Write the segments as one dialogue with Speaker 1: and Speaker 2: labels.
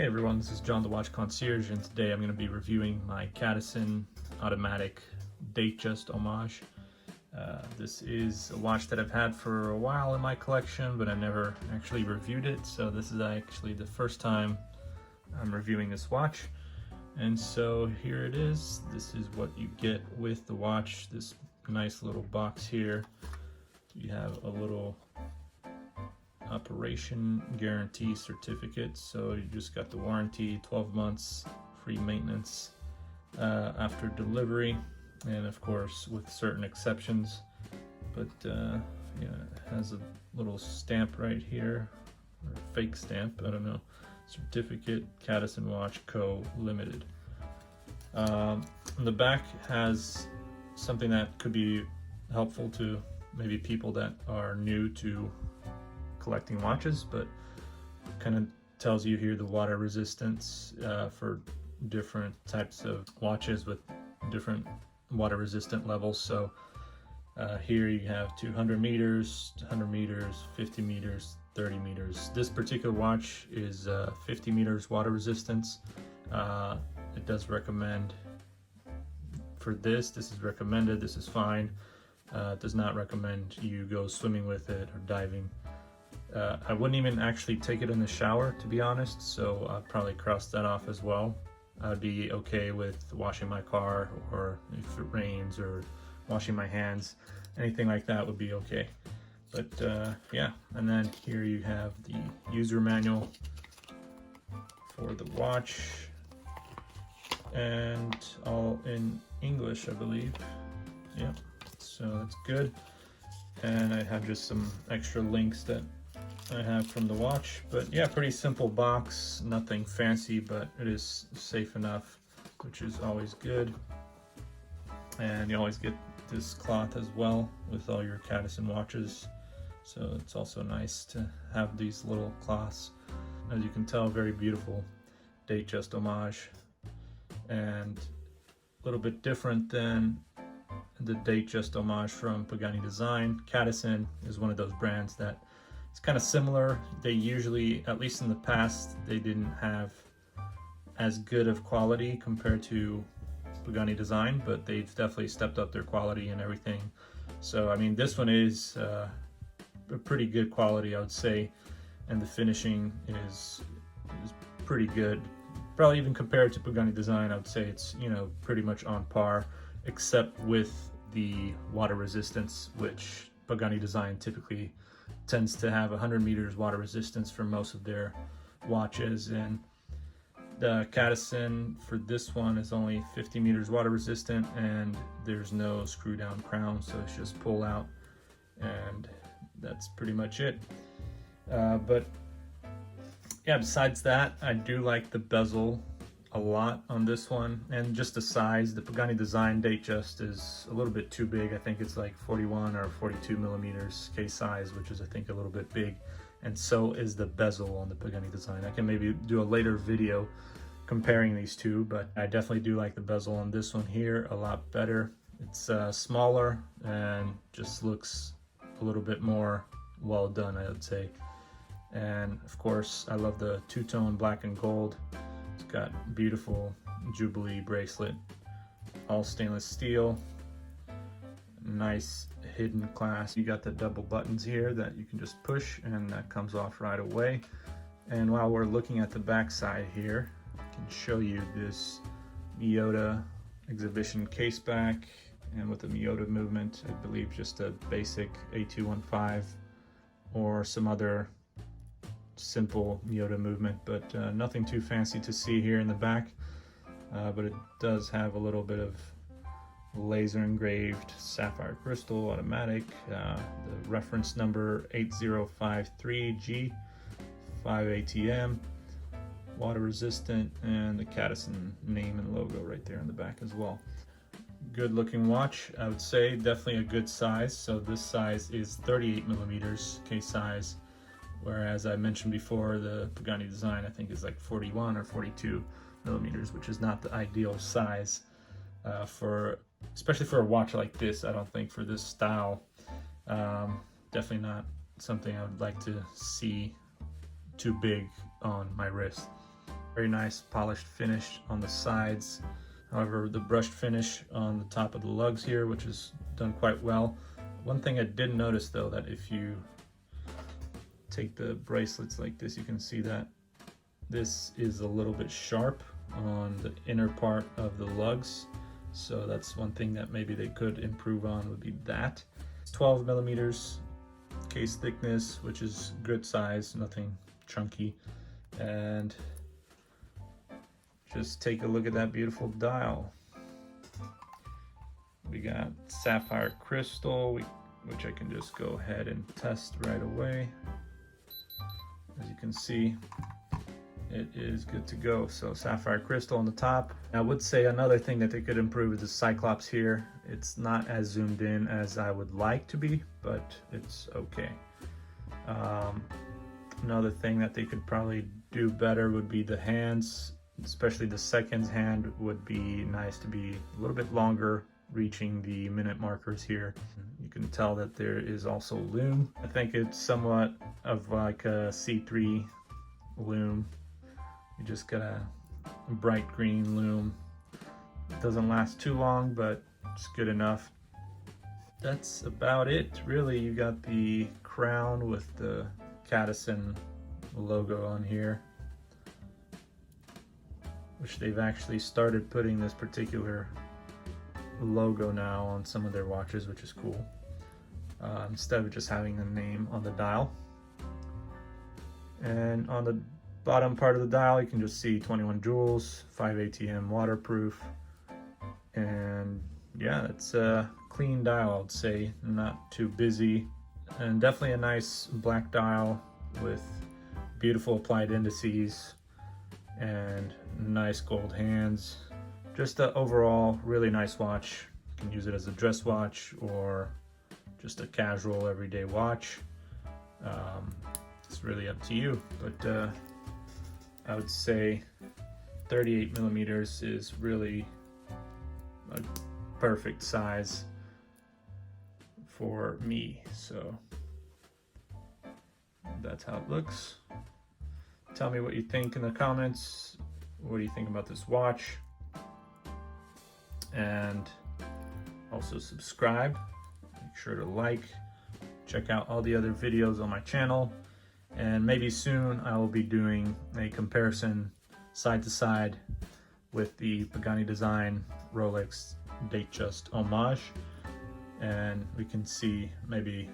Speaker 1: everyone, this is John the Watch Concierge, and today I'm going to be reviewing my Cadisen automatic Datejust Homage. This is a watch that I've had for a while in my collection, but I never actually reviewed it, so this is actually the first time I'm reviewing this watch. And so here it is. This is what you get with the watch, this nice little box here. You have a little operation guarantee certificate, so you just got the warranty, 12 months free maintenance after delivery, and of course with certain exceptions. But yeah, it has a little stamp right here, or fake stamp, I don't know, certificate Cadisen Watch Co. Limited. The back has something that could be helpful to maybe people that are new to collecting watches, but kind of tells you here the water resistance for different types of watches with different water resistant levels. So here you have 200 meters, 100 meters, 50 meters, 30 meters. This particular watch is 50 meters water resistance. It does recommend for this is recommended, this is fine. It does not recommend you go swimming with it or diving. I wouldn't even actually take it in the shower, to be honest, so I'd probably cross that off as well. I'd be okay with washing my car, or if it rains, or washing my hands, anything like that would be okay. But yeah, and then here you have the user manual for the watch, and all in English, I believe. Yeah, so that's good. And I have just some extra links that I have from the watch, but yeah, pretty simple box, nothing fancy, but it is safe enough, which is always good. And you always get this cloth as well with all your Cadisen watches, so it's also nice to have these little cloths. As you can tell, very beautiful Datejust Homage, and a little bit different than the Datejust Homage from Pagani Design. Cadisen is one of those brands that it's kind of similar. They usually, at least in the past, they didn't have as good of quality compared to Pagani Design, but they've definitely stepped up their quality and everything. So I mean, this one is a pretty good quality, I would say, and the finishing is pretty good. Probably even compared to Pagani Design, I would say it's, you know, pretty much on par, except with the water resistance, which Pagani Design typically tends to have 100 meters water resistance for most of their watches, and the Cadisen for this one is only 50 meters water resistant, and there's no screw down crown, so it's just pull out, and that's pretty much it. But yeah, besides that, I do like the bezel a lot on this one, and just the size. The Pagani Design Datejust is a little bit too big. I think it's like 41 or 42 millimeters case size, which is I think a little bit big, and so is the bezel on the Pagani Design. I can maybe do a later video comparing these two, but I definitely do like the bezel on this one here a lot better. It's smaller and just looks a little bit more well done, I would say. And of course, I love the two-tone black and gold. It's got beautiful Jubilee bracelet, all stainless steel, nice hidden clasp. You got the double buttons here that you can just push, and that comes off right away. And while we're looking at the back side here, I can show you this Yoda exhibition case back, and with the Yoda movement, I believe just a basic A215 or some other simple Yoda movement, but nothing too fancy to see here in the back. But it does have a little bit of laser engraved Sapphire Crystal automatic, the reference number 8053G, 5 ATM, water resistant, and the Cadisen name and logo right there in the back as well. Good looking watch, I would say. Definitely a good size. So this size is 38 millimeters case size, whereas I mentioned before the Pagani Design I think is like 41 or 42 millimeters, which is not the ideal size especially for a watch like this. I don't think for this style, definitely not something I would like to see too big on my wrist. Very nice polished finish on the sides. However, the brushed finish on the top of the lugs here, which is done quite well. One thing I did notice though, that if you take the bracelets like this, you can see that this is a little bit sharp on the inner part of the lugs. So that's one thing that maybe they could improve on, would be that. 12 millimeters case thickness, which is good size, nothing chunky. And just take a look at that beautiful dial. We got Sapphire Crystal, which I can just go ahead and test right away. As you can see, it is good to go. So Sapphire Crystal on the top. I would say another thing that they could improve is the Cyclops here. It's not as zoomed in as I would like to be, but it's okay. Another thing that they could probably do better would be the hands, especially the seconds hand would be nice to be a little bit longer, reaching the minute markers here. You can tell that there is also lume. I think it's somewhat of like a C3 lume. You just got a bright green lume. It doesn't last too long, but it's good enough. That's about it, really. You got the crown with the Cadisen logo on here, which they've actually started putting this particular logo now on some of their watches, which is cool, instead of just having the name on the dial. And on the bottom part of the dial, you can just see 21 jewels, 5 ATM, waterproof, and yeah, it's a clean dial, I would say, not too busy, and definitely a nice black dial with beautiful applied indices and nice gold hands. Just an overall really nice watch. You can use it as a dress watch or just a casual everyday watch. It's really up to you, but I would say 38 millimeters is really a perfect size for me. So that's how it looks. Tell me what you think in the comments. What do you think about this watch? And also subscribe. Make sure to like. Check out all the other videos on my channel. And maybe soon I will be doing a comparison side to side with the Pagani Design Rolex Datejust Homage, and we can see maybe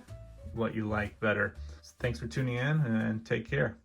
Speaker 1: what you like better. Thanks for tuning in, and take care.